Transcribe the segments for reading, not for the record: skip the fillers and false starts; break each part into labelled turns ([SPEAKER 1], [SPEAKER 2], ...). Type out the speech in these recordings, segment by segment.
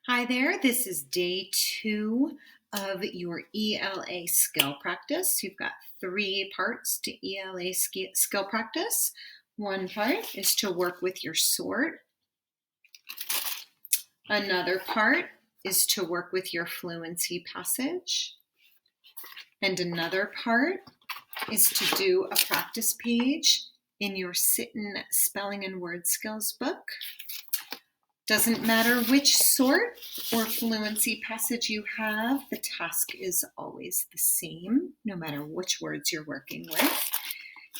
[SPEAKER 1] Hi there, this is day 2 of your ELA skill practice. You've got 3 parts to ELA skill practice. One part is to work with your sort. Another part is to work with your fluency passage. And another part is to do a practice page in your Sitten Spelling and Word Skills book. Doesn't matter which sort or fluency passage you have, the task is always the same, no matter which words you're working with.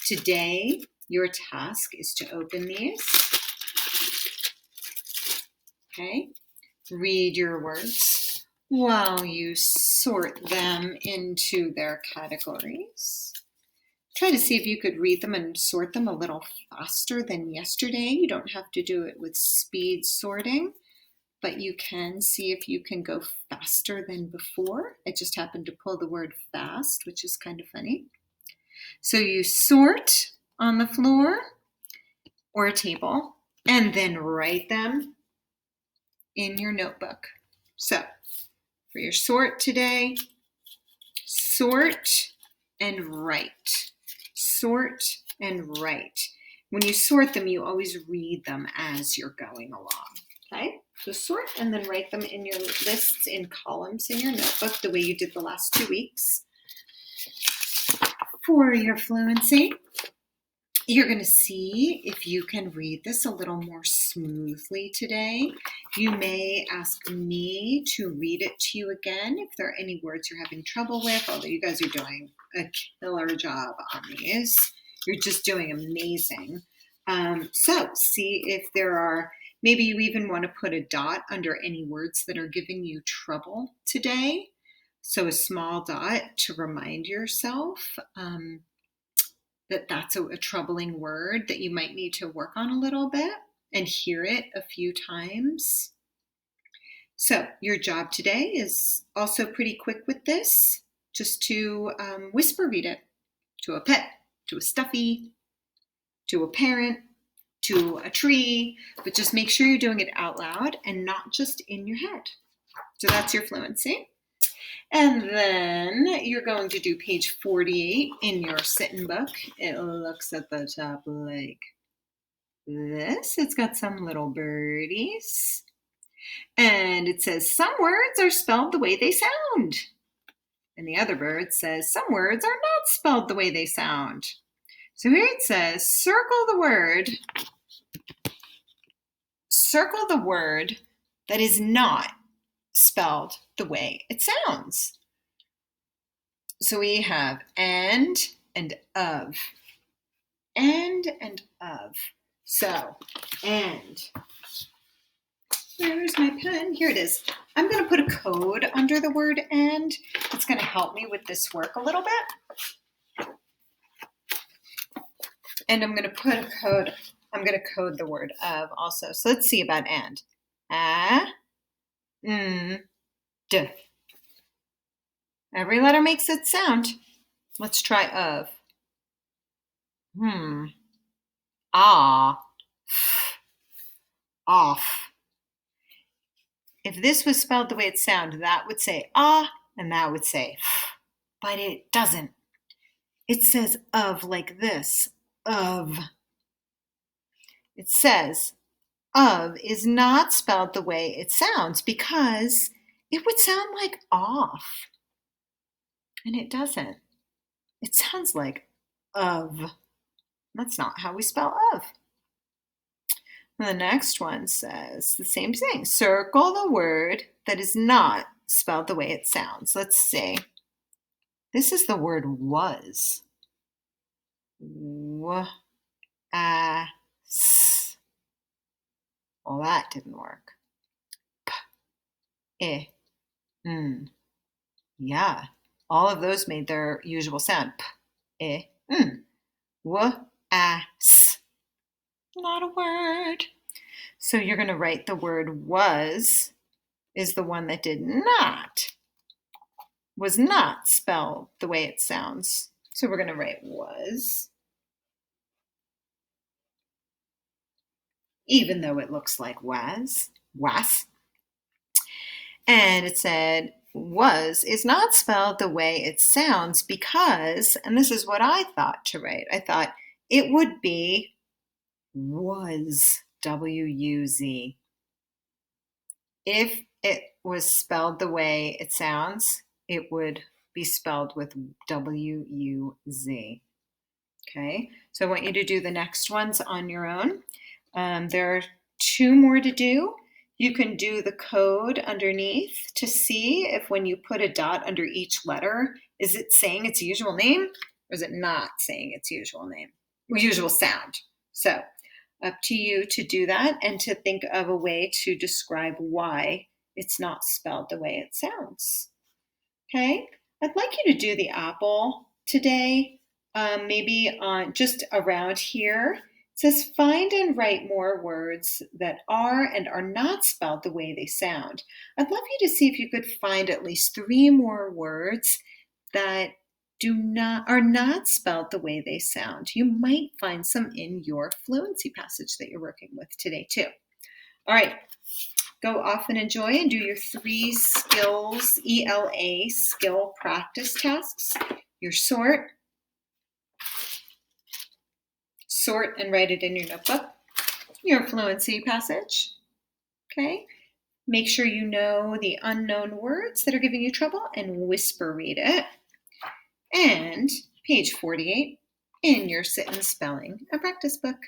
[SPEAKER 1] Today, your task is to open these. Okay, read your words while you sort them into their categories. Try to see if you could read them and sort them a little faster than yesterday. You don't have to do it with speed sorting, but you can see if you can go faster than before. I just happened to pull the word fast, which is kind of funny. So you sort on the floor or a table and then write them in your notebook. So for your sort today, sort and write. Sort and write. When you sort them, you always read them as you're going along. Okay? So sort and then write them in your lists in columns in your notebook the way you did the last 2 weeks. For your fluency, you're going to see if you can read this a little more smoothly today. You may ask me to read it to you again if there are any words you're having trouble with, although you guys are doing a killer job on these. You're just doing amazing. So see if there are, maybe you even want to put a dot under any words that are giving you trouble today. So a small dot to remind yourself that that's a troubling word that you might need to work on a little bit and hear it a few times. So your job today is also pretty quick with this, just to whisper read it to a pet, to a stuffy, to a parent, to a tree, but just make sure you're doing it out loud and not just in your head. So that's your fluency. And then you're going to do page 48 in your Sitten book. It looks at the top like this. It's got some little birdies. And it says some words are spelled the way they sound. And the other bird says some words are not spelled the way they sound. So here it says circle the word that is not spelled the way it sounds. So we have and of. And of. So, and. Where's my pen? Here it is. I'm going to put a code under the word and. It's going to help me with this work a little bit. And I'm going to put a code. I'm going to code the word of also. So let's see about and. D. Every letter makes its sound. Let's try of. Ah. Off. If this was spelled the way it sounds, that would say ah, and that would say f. But it doesn't. It says of like this. Of. It says of is not spelled the way it sounds because it would sound like off. And it doesn't. It sounds like of. That's not how we spell of. And the next one says the same thing. Circle the word that is not spelled the way it sounds. Let's see. This is the word was. Was. Well, that didn't work. P. Yeah. All of those made their usual sound. P. Was. Not a word. So you're going to write the word was is the one that was not spelled the way it sounds. So we're going to write was, even though it looks like was. And it said, was is not spelled the way it sounds because, and this is what I thought to write, I thought it would be was, W-U-Z. If it was spelled the way it sounds, it would be spelled with W-U-Z. Okay, so I want you to do the next ones on your own. There are 2 more to do. You can do the code underneath to see if when you put a dot under each letter, is it saying its usual name or is it not saying its usual name, usual sound? So up to you to do that and to think of a way to describe why it's not spelled the way it sounds. Okay, I'd like you to do the apple today, maybe on just around here. It says find and write more words that are and are not spelled the way they sound. I'd love you to see if you could find at least 3 more words that are not spelled the way they sound. You might find some in your fluency passage that you're working with today too. All right, go off and enjoy and do your 3 skills, ELA skill practice tasks. Your sort and write it in your notebook. Your fluency passage, okay? Make sure you know the unknown words that are giving you trouble and whisper read it. And page 48 in your Sit and Spelling, a practice book.